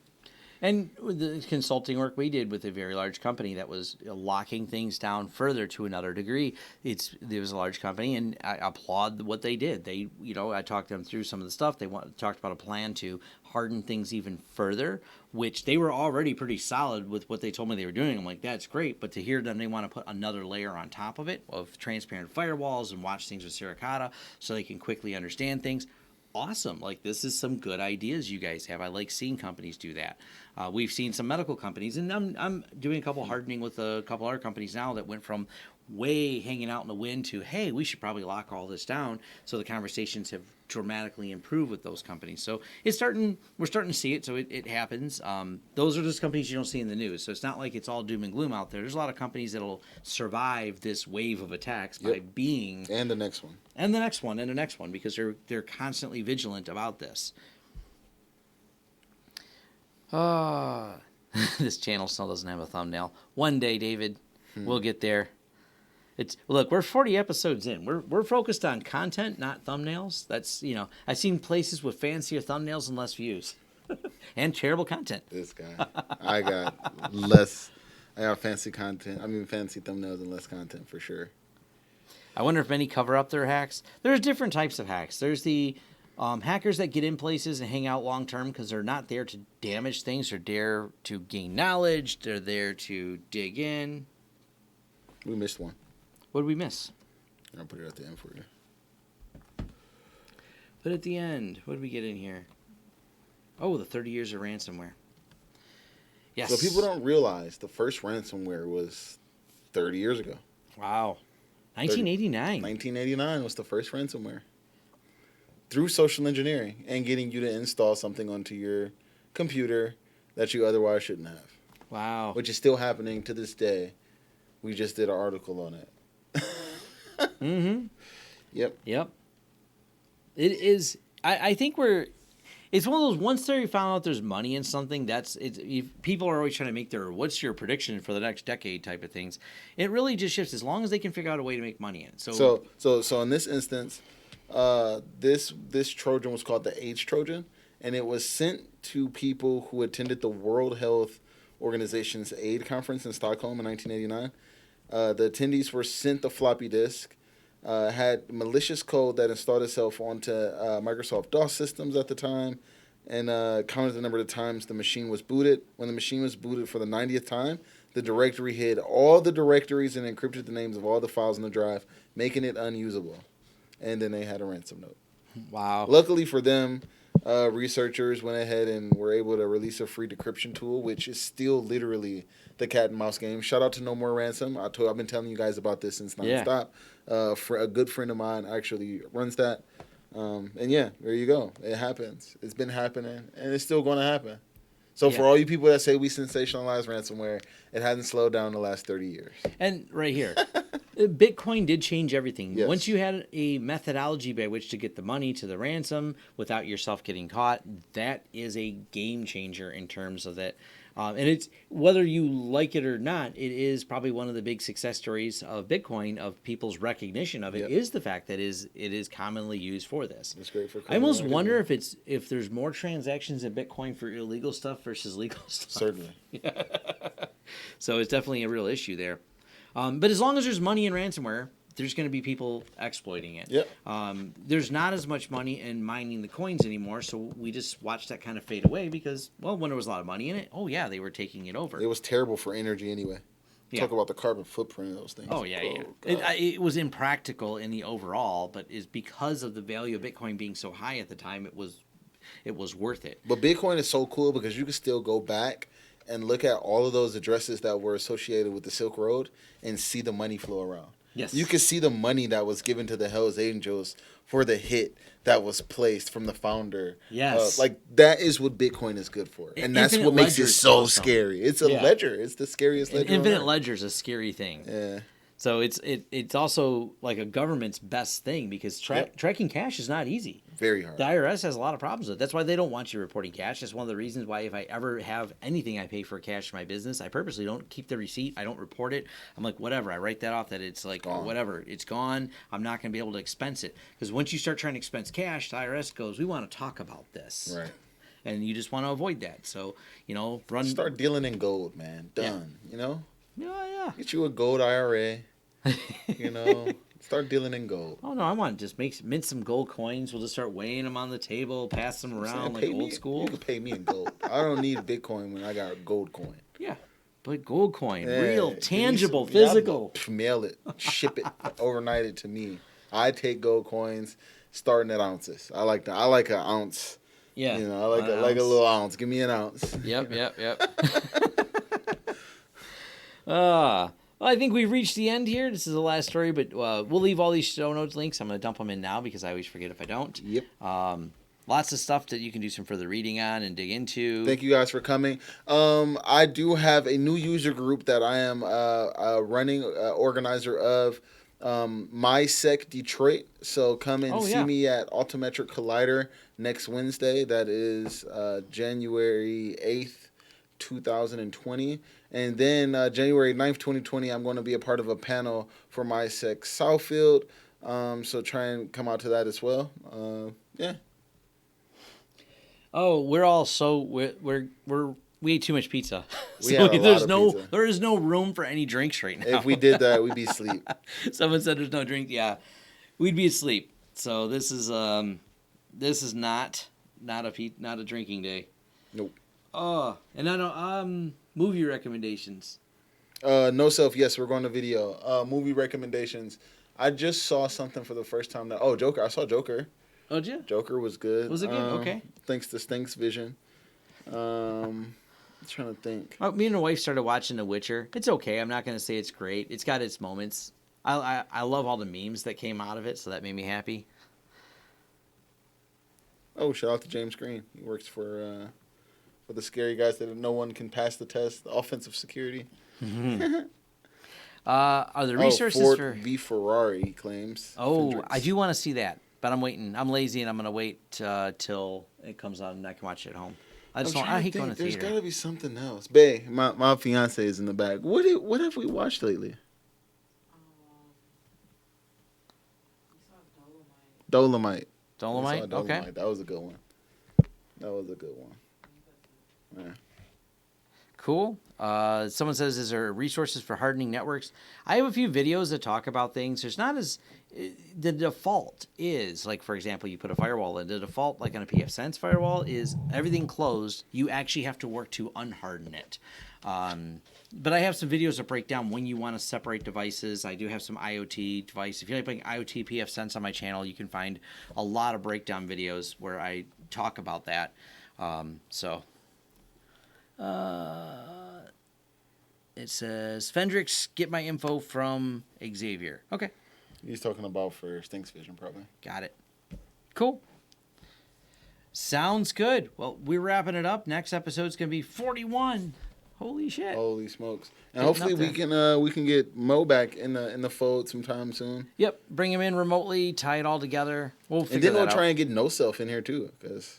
And with the consulting work we did with a very large company that was locking things down further to another degree, there was a large company, and I applaud what they did. They, I talked them through some of the stuff. They talked about a plan to harden things even further, which they were already pretty solid with what they told me they were doing. I'm like, that's great, but to hear them, they want to put another layer on top of it of transparent firewalls and watch things with Cyberattack so they can quickly understand things. Awesome. Like, this is some good ideas you guys have. I like seeing companies do that. We've seen some medical companies, and I'm doing a couple hardening with a couple other companies now that went from way hanging out in the wind to, hey, we should probably lock all this down. So the conversations have dramatically improved with those companies. So we're starting to see it. So it happens. Those are just companies you don't see in the news. So it's not like it's all doom and gloom out there. There's a lot of companies that'll survive this wave of attacks by being, and the next one, and the next one, and the next one, because they're constantly vigilant about this. This channel still doesn't have a thumbnail. One day, David, we'll get there. Look, we're 40 episodes in. We're focused on content, not thumbnails. That's, I've seen places with fancier thumbnails and less views, and terrible content. This guy, I got fancy content. I mean, fancy thumbnails and less content for sure. I wonder if many cover up their hacks. There's different types of hacks. There's the hackers that get in places and hang out long term because they're not there to damage things. They're there to gain knowledge. They're there to dig in. We missed one. What did we miss? I'll put it at the end for you. But at the end, what did we get in here? Oh, the 30 years of ransomware. Yes. So people don't realize the first ransomware was 30 years ago. Wow. 1989. 1989 was the first ransomware. Through social engineering and getting you to install something onto your computer that you otherwise shouldn't have. Wow. Which is still happening to this day. We just did an article on it. Mm-hmm. Yep. It is. I think it's one of those, once they found out there's money in something, people are always trying to make what's your prediction for the next decade type of things. It really just shifts as long as they can figure out a way to make money in it. So in this instance, this Trojan was called the AIDS Trojan, and it was sent to people who attended the World Health Organization's AIDS conference in Stockholm in 1989. The attendees were sent the floppy disk, had malicious code that installed itself onto Microsoft DOS systems at the time, and counted the number of times the machine was booted. When the machine was booted for the 90th time, the directory hid all the directories and encrypted the names of all the files in the drive, making it unusable. And then they had a ransom note. Wow. Luckily for them, researchers went ahead and were able to release a free decryption tool, which is still literally the cat and mouse game. Shout out to No More Ransom. I've been telling you guys about this since nonstop. For a good friend of mine actually runs that. And yeah, there you go. It happens. It's been happening, and it's still going to happen. So for all you people that say we sensationalize ransomware, it hasn't slowed down in the last 30 years. And right here, Bitcoin did change everything. Yes. Once you had a methodology by which to get the money to the ransom without yourself getting caught, that is a game changer in terms of that. And it's, whether you like it or not, it is probably one of the big success stories of Bitcoin, of people's recognition of it, is the fact that it is commonly used for this. It's great for. I almost wonder if there's more transactions in Bitcoin for illegal stuff versus legal stuff. Certainly. So it's definitely a real issue there. But as long as there's money in ransomware, there's going to be people exploiting it. Yep. There's not as much money in mining the coins anymore, so we just watched that kind of fade away because, well, when there was a lot of money in it, they were taking it over. It was terrible for energy anyway. Talk about the carbon footprint of those things. Oh, yeah. It was impractical in the overall, but is because of the value of Bitcoin being so high at the time, it was worth it. But Bitcoin is so cool because you can still go back and look at all of those addresses that were associated with the Silk Road and see the money flow around. Yes. You can see the money that was given to the Hells Angels for the hit that was placed from the founder. Yes. That is what Bitcoin is good for. And that's what makes it so scary. It's a ledger. It's the scariest ledger. Infinite ledger is a scary thing. Yeah. So it's also like a government's best thing because tracking cash is not easy. Very hard. The IRS has a lot of problems with it. That's why they don't want you reporting cash. That's one of the reasons why if I ever have anything I pay for cash in my business, I purposely don't keep the receipt. I don't report it. I'm like, whatever. I write that off that it's like, whatever. It's gone. I'm not going to be able to expense it. Because once you start trying to expense cash, the IRS goes, we want to talk about this. Right. and you just want to avoid that. So, run. Start dealing in gold, man. Done. Yeah, yeah. Get you a gold IRA. Start dealing in gold. Oh no, I want to just mint some gold coins. We'll just start weighing them on the table, pass them around like old school. You can pay me in gold. I don't need Bitcoin when I got a gold coin. Yeah, but gold coin, Yeah, real, tangible, physical. Mail it, ship it, overnight it to me. I take gold coins, starting at ounces. I like that. I like an ounce. Yeah, I like a little ounce. Give me an ounce. Yep. Well, I think we've reached the end here. This is the last story, but we'll leave all these show notes links. I'm going to dump them in now because I always forget if I don't. Yep. Lots of stuff that you can do some further reading on and dig into. Thank you guys for coming. I do have a new user group that I am running, organizer of, MySec Detroit. So come and see me at Altimetric Collider next Wednesday. That is January 8th, 2020. And then January 9th, 2020, I'm going to be a part of a panel for MySec Southfield. So try and come out to that as well. Yeah. Oh, we're all we ate too much pizza. There is no room for any drinks right now. If we did that, we'd be asleep. Someone said there's no drink. Yeah, we'd be asleep. So this is not a drinking day. Nope. Oh, and I don't movie recommendations. No self. Yes, we're going to video. Movie recommendations. I just saw something for the first time now. Oh, Joker. I saw Joker. Oh, did you? Joker was good. Was it good? Okay. Thanks to Stinks Vision. I'm trying to think. Me and my wife started watching The Witcher. It's okay. I'm not going to say it's great. It's got its moments. I love all the memes that came out of it, so that made me happy. Oh, shout out to James Green. He works for the scary guys that no one can pass the test. Offensive security. Mm-hmm. Are there resources Ford for v Ferrari? He claims. Oh, Fendrix. I do want to see that, but I'm waiting. I'm lazy, and I'm going to wait till it comes out, and I can watch it at home. I hate going to There's theater. got to be something else. Bae, my fiance is in the back. What have we watched lately? Dolomite. Dolomite? Okay. That was a good one. Yeah. Cool. Someone says, is there resources for hardening networks? I have a few videos that talk about things. There's not as... The default is, like, for example, you put a firewall in. The default, like on a pfSense firewall, is everything closed. You actually have to work to unharden it. But I have some videos that break down when you want to separate devices. I do have some IoT device. If you like playing IoT pfSense on my channel, you can find a lot of breakdown videos where I talk about that. It says, Fendrix, get my info from Xavier. Okay. He's talking about for Stinks Vision, probably. Got it. Cool. Sounds good. Well, we're wrapping it up. Next episode's going to be 41. Holy shit. Holy smokes. And hopefully we can get Mo back in the fold sometime soon. Yep. Bring him in remotely, tie it all together. We'll figure and then that we'll out. try and get No Self in here too.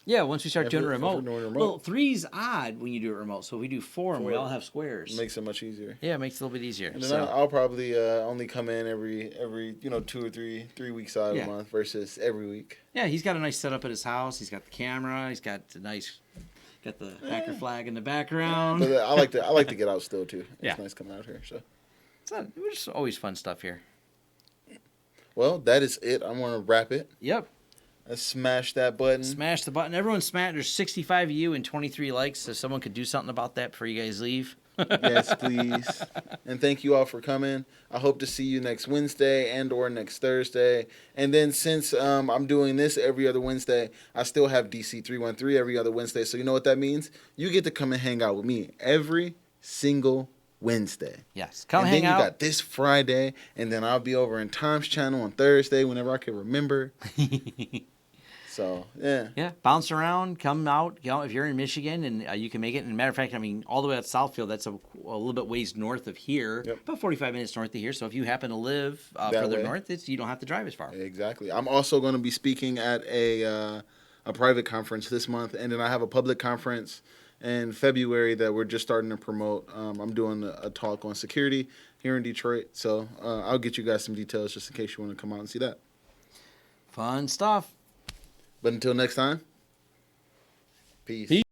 Once we start doing it remote. Well, 3's odd when you do it remote. So if we do 4 and we all have squares. It makes it much easier. Yeah, it makes it a little bit easier. And then I'll probably only come in every 2 or 3 weeks out of the month versus every week. Yeah, he's got a nice setup at his house. He's got the camera. He's got the hacker flag in the background. But I like to get out still too. It's nice coming out here. So it's just always fun stuff here. Well, that is it. I'm gonna wrap it. Yep. Let's smash that button. Smash the button. Everyone smash. There's 65 of you and 23 likes. So someone could do something about that before you guys leave. Yes, please. And thank you all for coming. I hope to see you next Wednesday and or next Thursday. And then since I'm doing this every other Wednesday, I still have DC 313 every other Wednesday. So you know what that means? You get to come and hang out with me every single Wednesday. Yes, come and hang out. And then you got this Friday, and then I'll be over in Tom's channel on Thursday whenever I can remember. So, yeah. Yeah, bounce around, come out. If you're in Michigan and you can make it. And matter of fact, all the way at Southfield, that's a little bit ways north of here, about 45 minutes north of here. So if you happen to live further north, you don't have to drive as far. Exactly. I'm also going to be speaking at a private conference this month, and then I have a public conference in February that we're just starting to promote. I'm doing a talk on security here in Detroit. So I'll get you guys some details just in case you want to come out and see that. Fun stuff. But until next time, Peace. Peace.